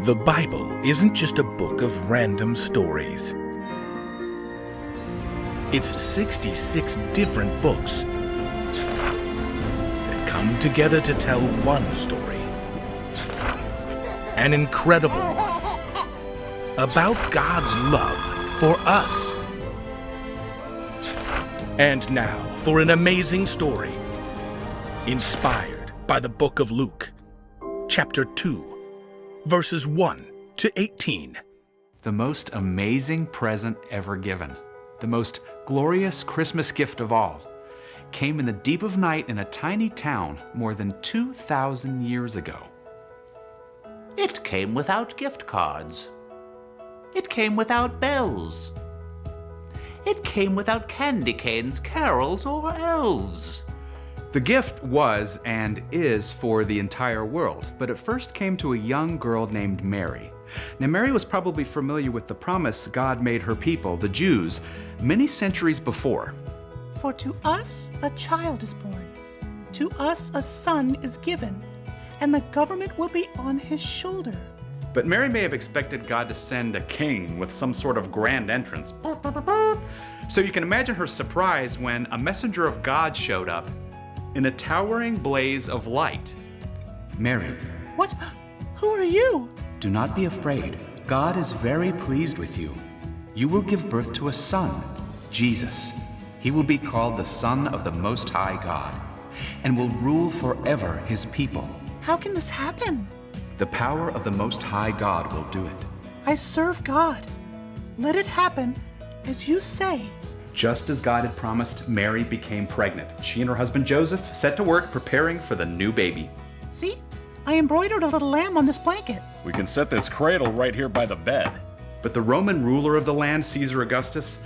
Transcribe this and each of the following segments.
The Bible isn't just a book of random stories. It's 66 different books that come together to tell one story. An incredible one about God's love for us. And now for an amazing story inspired by the book of Luke, chapter 2. Verses 1 to 18. The most amazing present ever given, the most glorious Christmas gift of all, came in the deep of night in a tiny town more than 2,000 years ago. It came without gift cards. It came without bells. It came without candy canes, carols, or elves. The gift was and is for the entire world, but it first came to a young girl named Mary. Now, Mary was probably familiar with the promise God made her people, the Jews, many centuries before. For to us a child is born, to us a son is given, and the government will be on his shoulder. But Mary may have expected God to send a king with some sort of grand entrance. So you can imagine her surprise when a messenger of God showed up in a towering blaze of light. Mary, What? Who are you? do not be afraid. God is very pleased with you. You will give birth to a son, Jesus. He will be called the Son of the Most High God, and will rule forever his people. How can this happen? The power of the Most High God will do it. I serve God. Let it happen as you say. Just as God had promised, Mary became pregnant. She and her husband Joseph set to work preparing for the new baby. See? I embroidered a little lamb on this blanket. We can set this cradle right here by the bed. But the Roman ruler of the land, Caesar Augustus,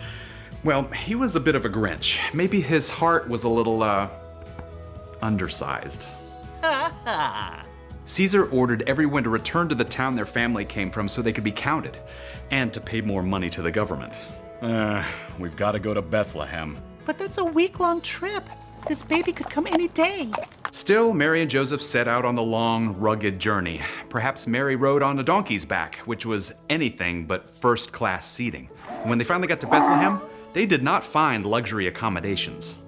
well, he was a bit of a Grinch. Maybe his heart was a little, undersized. Caesar ordered everyone to return to the town their family came from so they could be counted, and to pay more money to the government. We've got to go to Bethlehem. But that's a week-long trip. This baby could come any day. Still, Mary and Joseph set out on the long, rugged journey. Perhaps Mary rode on a donkey's back, which was anything but first-class seating. When they finally got to Bethlehem, they did not find luxury accommodations.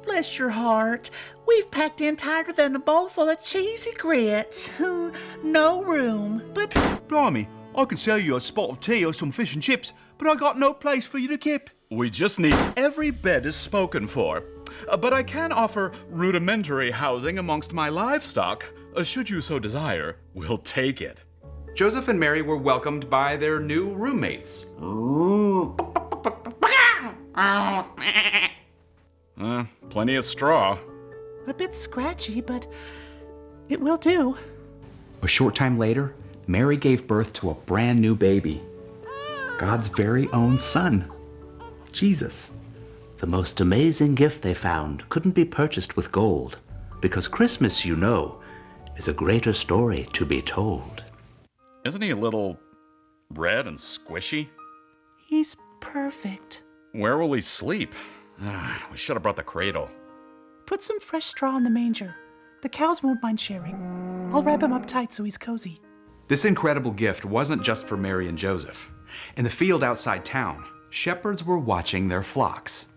Bless your heart. We've packed in tighter than a bowl full of cheesy grits. No room. But Blimey, I can sell you a spot of tea or some fish and chips, but I got no place for you to keep. We just need every bed is spoken for. But I can offer rudimentary housing amongst my livestock. Should you so desire, we'll take it. Joseph and Mary were welcomed by their new roommates. Plenty of straw. A bit scratchy, but it will do. A short time later, Mary gave birth to a brand new baby. God's very own son, Jesus. The most amazing gift they found couldn't be purchased with gold, because Christmas, you know, is a greater story to be told. Isn't he a little red and squishy? He's perfect. Where will he sleep? We should have brought the cradle. Put some fresh straw in the manger. The cows won't mind sharing. I'll wrap him up tight so he's cozy. This incredible gift wasn't just for Mary and Joseph. In the field outside town, shepherds were watching their flocks.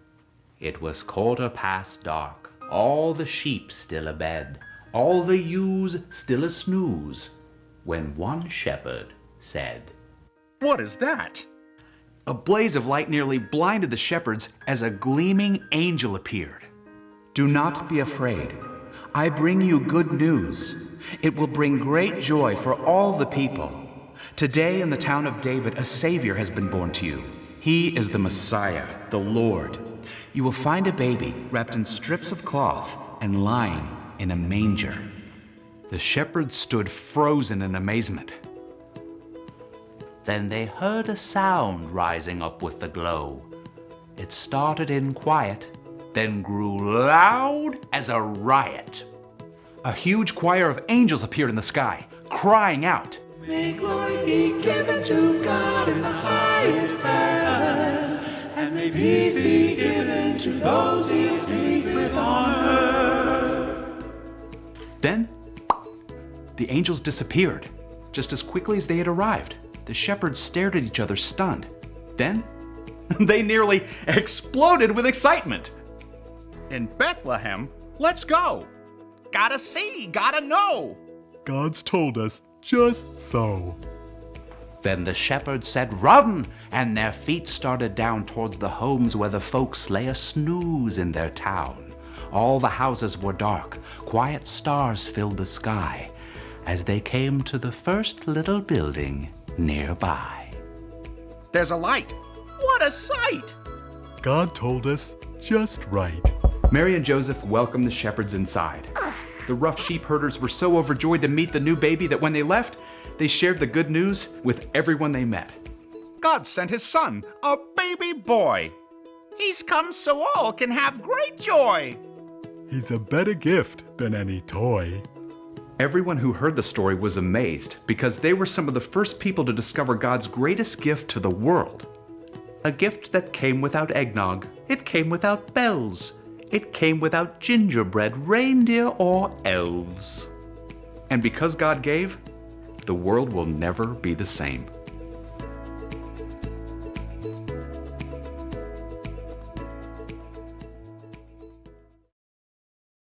It was dark, all the sheep still abed, all the ewes still a-snooze, when one shepherd said, What is that? A blaze of light nearly blinded the shepherds as a gleaming angel appeared. Do not be afraid. I bring you good news. It will bring great joy for all the people. Today in the town of David, a Savior has been born to you. He is the Messiah, the Lord. You will find a baby wrapped in strips of cloth and lying in a manger. The shepherds stood frozen in amazement. Then they heard a sound rising up with the glow. It started in quiet, then grew loud as a riot. A huge choir of angels appeared in the sky, crying out, may glory be given to God in the highest heaven, and may peace be given to those he is pleased with on earth. Then the angels disappeared. just as quickly as they had arrived. The shepherds stared at each other stunned. Then, they nearly exploded with excitement. In Bethlehem? Let's go. Gotta see, gotta know. God's told us just so. Then the shepherds said, "Run!" and their feet started down towards the homes where the folks lay a snooze in their town. All the houses were dark. Quiet stars filled the sky as they came to the first little building nearby. There's a light. What a sight! God told us just right. Mary and Joseph welcomed the shepherds inside. The rough sheep herders were so overjoyed to meet the new baby that when they left, they shared the good news with everyone they met. God sent his son, a baby boy. He's come so all can have great joy. He's a better gift than any toy. Everyone who heard the story was amazed because they were some of the first people to discover God's greatest gift to the world. A gift that came without eggnog. It came without bells. It came without gingerbread, reindeer, or elves. And because God gave, the world will never be the same.